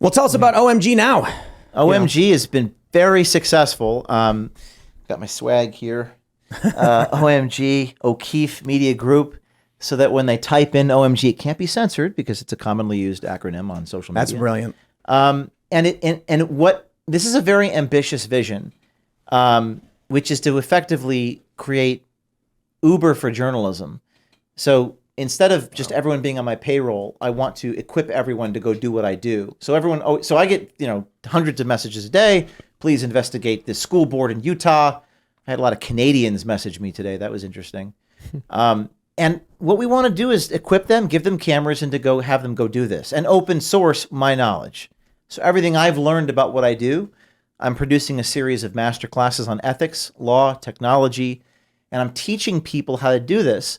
Well, tell us about OMG now. OMG has been very successful. Got my swag here. OMG, O'Keefe Media Group, so that when they type in OMG, it can't be censored because it's a commonly used acronym on social media. That's brilliant. This is a very ambitious vision, which is to effectively create Uber for journalism. So instead of just everyone being on my payroll, I want to equip everyone to go do what I do. So I get hundreds of messages a day. Please investigate this school board in Utah. I had a lot of Canadians message me today. That was interesting. And what we want to do is equip them, give them cameras, and to go have them go do this and open source my knowledge. So everything I've learned about what I do, I'm producing a series of master classes on ethics, law, technology, and I'm teaching people how to do this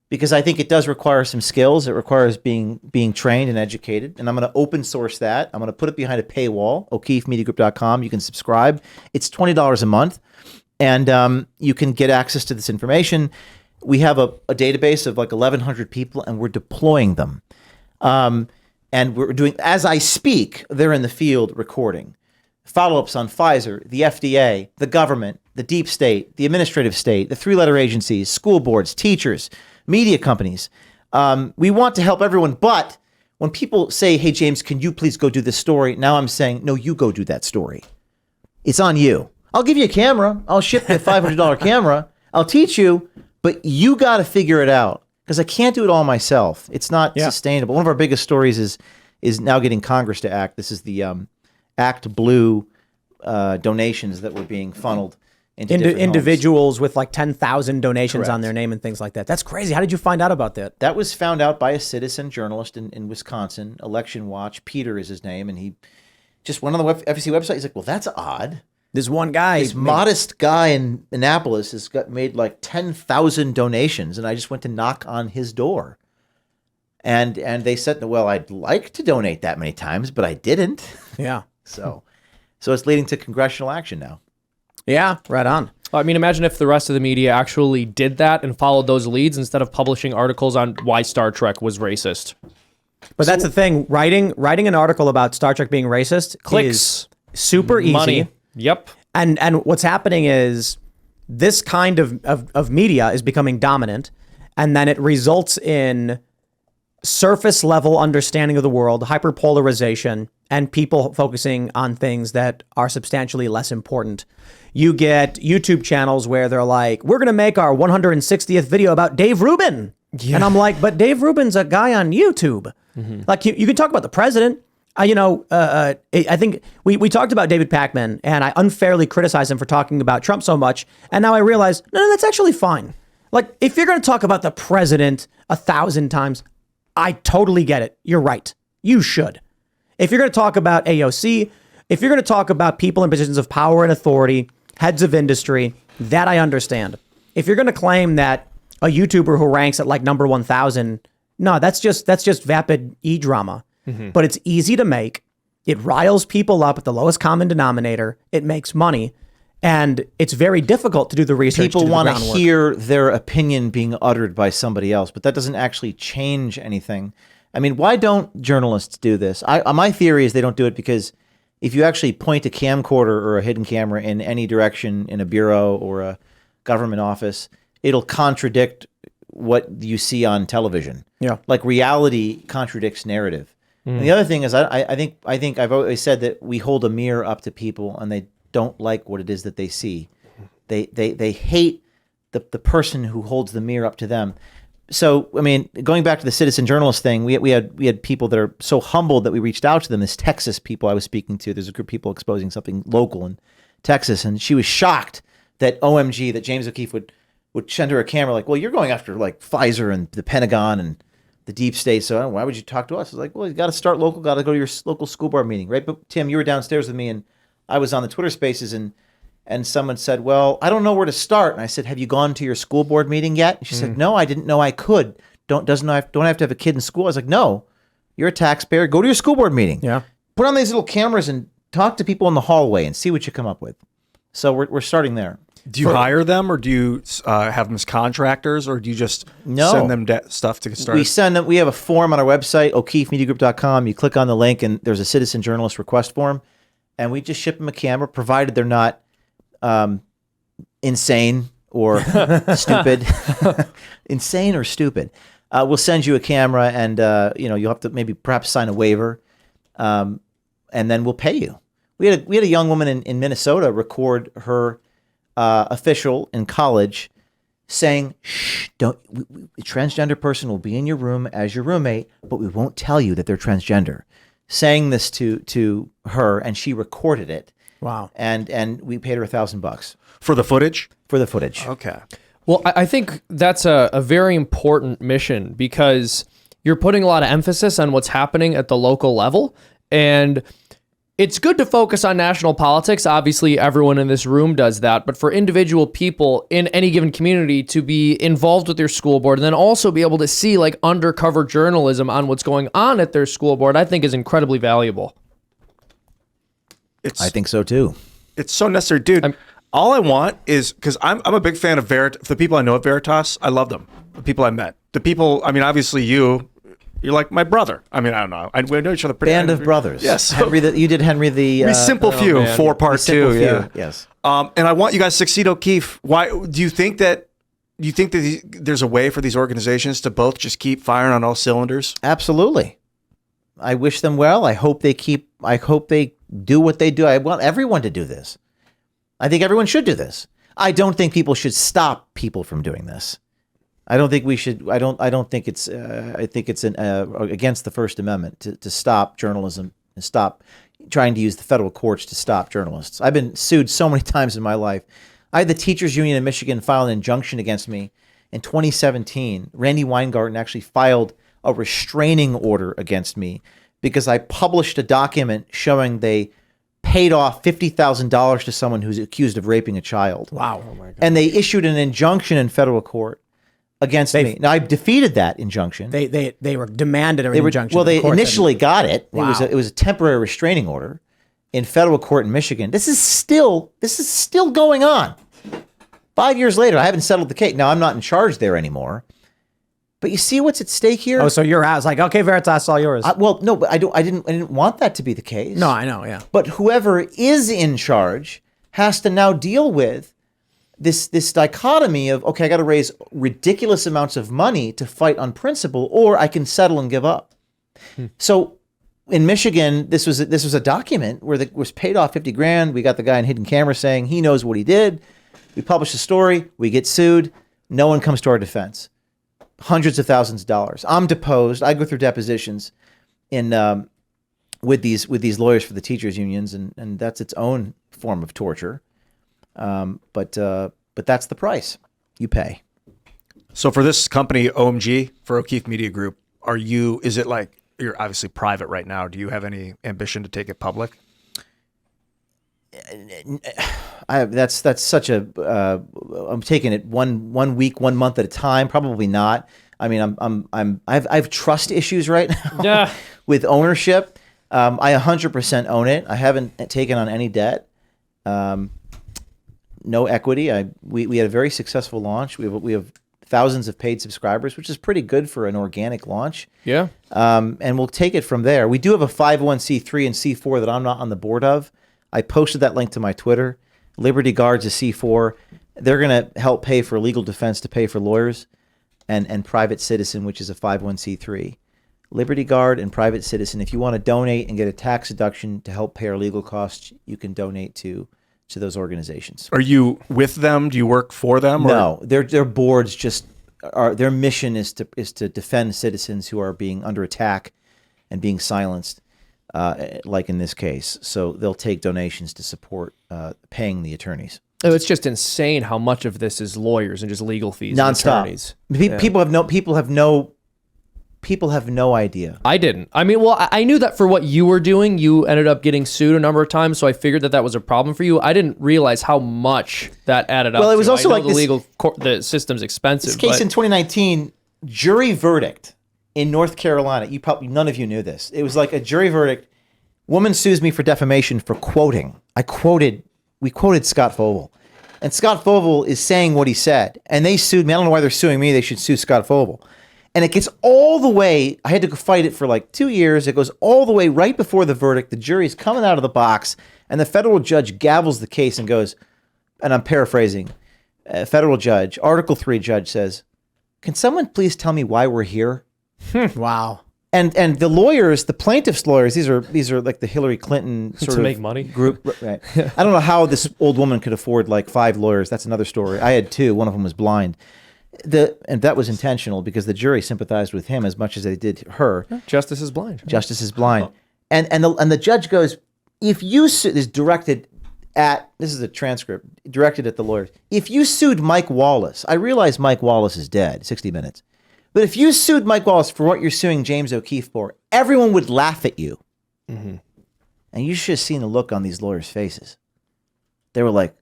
because I think it does require some skills. It requires being trained and educated. And I'm going to open source that. I'm going to put it behind a paywall, O'KeefeMediaGroup.com. You can subscribe. It's $20 a month. And you can get access to this information. We have a database of like 1,100 people, and we're deploying them. And we're doing, as I speak, they're in the field recording. Follow-ups on Pfizer, the FDA, the government, the deep state, the administrative state, the three-letter agencies, school boards, teachers, media companies. We want to help everyone, but when people say, hey, James, can you please go do this story? Now I'm saying, no, you go do that story. It's on you. I'll give you a camera. I'll ship you a $500 camera. I'll teach you, but you got to figure it out because I can't do it all myself. It's not sustainable. One of our biggest stories is now getting Congress to act. This is the Act Blue donations that were being funneled into individuals homes. With like 10,000 donations Correct. on their name and things like that. That's crazy. How did you find out about that? That was found out by a citizen journalist in Wisconsin, Election Watch. Peter is his name, and he just went on the FEC website. He's like, well, that's odd. This one guy, this modest guy in Annapolis has made like 10,000 donations, and I just went to knock on his door. And they said, well, I'd like to donate that many times, but I didn't. Yeah. So it's leading to congressional action now. Yeah, right on. I mean, imagine if the rest of the media actually did that and followed those leads instead of publishing articles on why Star Trek was racist. But that's the thing. Writing an article about Star Trek being racist Clicks. is super easy. Money. Yep. And what's happening is this kind of media is becoming dominant, and then it results in surface level understanding of the world, hyperpolarization, and people focusing on things that are substantially less important. You get YouTube channels where they're like, we're going to make our 160th video about Dave Rubin. Yeah. And I'm like, but Dave Rubin's a guy on YouTube. Mm-hmm. Like you can talk about the president. I think we talked about David Pakman, and I unfairly criticized him for talking about Trump so much. And now I realize, no, that's actually fine. Like, if you're going to talk about the president 1,000 times, I totally get it. You're right. You should. If you're going to talk about AOC, if you're going to talk about people in positions of power and authority, heads of industry, that I understand. If you're going to claim that a YouTuber who ranks at like number 1,000, no, that's just vapid e-drama. Mm-hmm. But it's easy to make. It riles people up at the lowest common denominator. It makes money. And it's very difficult to do the research. People want to hear their opinion being uttered by somebody else, but that doesn't actually change anything. I mean, why don't journalists do this? My theory is they don't do it because if you actually point a camcorder or a hidden camera in any direction in a bureau or a government office, it'll contradict what you see on television. Yeah, like reality contradicts narrative. And the other thing is, I think I've always said that we hold a mirror up to people and they don't like what it is that they see. They hate the person who holds the mirror up to them. So, I mean, going back to the citizen journalist thing, we had people that are so humbled that we reached out to them. This Texas people I was speaking to, there's a group of people exposing something local in Texas, and she was shocked that OMG, that James O'Keefe would send her a camera like, well, you're going after like Pfizer and the Pentagon and the deep state, so why would you talk to us? It's like, well, you got to start local, got to go to your local school board meeting, right? But Tim, you were downstairs with me, and I was on the Twitter Spaces, and someone said, well, I don't know where to start. And I said, have you gone to your school board meeting yet? And she said, no, I didn't know I could. Don't I have to have a kid in school? I was like, no, you're a taxpayer. Go to your school board meeting. Yeah. Put on these little cameras and talk to people in the hallway and see what you come up with. So we're starting there. Do you hire them, or do you have them as contractors, or do you just send them stuff to get started? We send them. We have a form on our website, o'keefemediagroup.com. You click on the link, and there's a citizen journalist request form, and we just ship them a camera, provided they're not insane or stupid. Insane or stupid. We'll send you a camera, and you'll have to maybe perhaps sign a waiver, and then we'll pay you. We had a young woman in Minnesota record her official in college saying, "Shh, don't. A transgender person will be in your room as your roommate, but we won't tell you that they're transgender." Saying this to her, and she recorded it. Wow. And we paid her $1,000 for the footage. For the footage. Okay. Well, I think that's a very important mission, because you're putting a lot of emphasis on what's happening at the local level. And it's good to focus on national politics. Obviously, everyone in this room does that. But for individual people in any given community to be involved with their school board, and then also be able to see like undercover journalism on what's going on at their school board, I think is incredibly valuable. I think so too. It's so necessary, dude. All I want is, because I'm a big fan of Veritas. The people I know at Veritas, I love them. The people I met. The people, I mean, obviously you're like my brother. I mean, I don't know. We know each other pretty. Band of brothers. Yes. You did Henry the... Simple Few, 4-part 2. Yeah. Yes. And I want you guys to succeed, O'Keefe. Why do you think that there's a way for these organizations to both just keep firing on all cylinders? Absolutely. I wish them well. I hope they do what they do. I want everyone to do this. I think everyone should do this. I don't think people should stop people from doing this. I don't think we should. I don't think it's. I think it's against the First Amendment to stop journalism and stop trying to use the federal courts to stop journalists. I've been sued so many times in my life. I had the teachers union in Michigan file an injunction against me in 2017. Randy Weingarten actually filed a restraining order against me because I published a document showing they paid off $50,000 to someone who's accused of raping a child. Wow. Oh my God. And they issued an injunction in federal court against me. Now, I defeated that injunction. They were demanded an injunction. Well, they initially got it. Wow. It was a temporary restraining order in federal court in Michigan. This is still going on. 5 years later, I haven't settled the case. Now, I'm not in charge there anymore. But you see what's at stake here? Oh, so you're out. It's like, okay, Veritas, all yours. Well, no, but I didn't want that to be the case. No, I know, yeah. But whoever is in charge has to now deal with this dichotomy of, okay, I got to raise ridiculous amounts of money to fight on principle, or I can settle and give up. So in Michigan, this was a document where it was paid off $50,000. We got the guy in hidden camera saying he knows what he did. We publish the story. We get sued. No one comes to our defense. Hundreds of thousands of dollars. I'm deposed. I go through depositions with these lawyers for the teachers unions, and that's its own form of torture. But that's the price you pay. So for this company, OMG, for O'Keefe Media Group, is it like, you're obviously private right now. Do you have any ambition to take it public? That's such a. I'm taking it one week, 1 month at a time. Probably not. I mean, I have trust issues right now with ownership. I 100% own it. I haven't taken on any debt. No equity. We had a very successful launch. We have thousands of paid subscribers, which is pretty good for an organic launch. Yeah. And we'll take it from there. We do have a 501c3 and C4 that I'm not on the board of. I posted that link to my Twitter. Liberty Guard's a C4. They're going to help pay for legal defense to pay for lawyers, and Private Citizen, which is a 501c3. Liberty Guard and Private Citizen, if you want to donate and get a tax deduction to help pay our legal costs, you can donate to those organizations. Are you with them? Do you work for them? No, their boards their mission is to defend citizens who are being under attack and being silenced. Like in this case. So they'll take donations to support paying the attorneys. Oh, it's just insane how much of this is lawyers and just legal fees. Nonstop. And attorneys. People have no idea. I didn't. I mean, well, I knew that for what you were doing, you ended up getting sued a number of times, so I figured that was a problem for you. I didn't realize how much that added up. Well, it was also like the system's expensive. This case in 2019, jury verdict in North Carolina. None of you knew this. It was like a jury verdict. Woman sues me for defamation for quoting. We quoted Scott Fogel. And Scott Fogle is saying what he said. And they sued me. I don't know why they're suing me. They should sue Scott Fogle. And it gets all the way, I had to fight it for like 2 years. It goes all the way right before the verdict. The jury's coming out of the box, and the federal judge gavels the case and goes, and I'm paraphrasing, federal judge, Article 3 judge says, can someone please tell me why we're here? Wow. And the lawyers, the plaintiffs' lawyers, these are like the Hillary Clinton sort To of make money. group. Right. I don't know how this old woman could afford like 5 lawyers. That's another story. I had 2. One of them was blind. And that was intentional because the jury sympathized with him as much as they did her. Justice is blind. Justice is blind. And the judge goes, if you sue, this is a transcript directed at the lawyers. If you sued Mike Wallace, I realize Mike Wallace is dead, 60 Minutes. But if you sued Mike Wallace for what you're suing James O'Keefe for, everyone would laugh at you. Mm-hmm. And you should have seen the look on these lawyers' faces. They were like,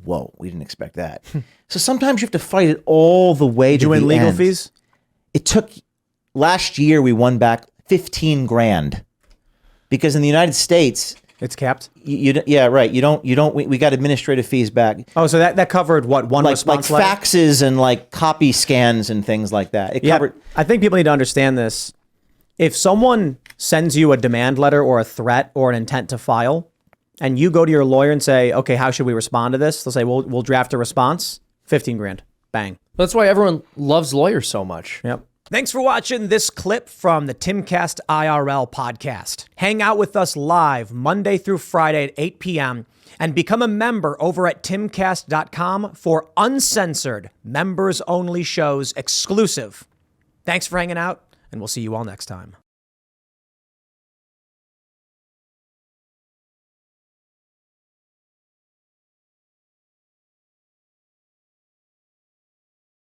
whoa, we didn't expect that. So sometimes you have to fight it all the way to Did you win the legal end. fees? It took, last year we won back 15 grand. Because in the United States, It's capped. yeah, right. We got administrative fees back. Oh, so that covered what? One Like response letter? faxes and like copy scans and things like that. It Yeah, covered. I think people need to understand this. If someone sends you a demand letter or a threat or an intent to file, and you go to your lawyer and say, okay, how should we respond to this? They'll say, we'll draft a response. 15 grand. Bang. That's why everyone loves lawyers so much. Yep. Thanks for watching this clip from the Timcast IRL podcast. Hang out with us live Monday through Friday at 8 p.m. and become a member over at timcast.com for uncensored, members-only shows exclusive. Thanks for hanging out, and we'll see you all next time.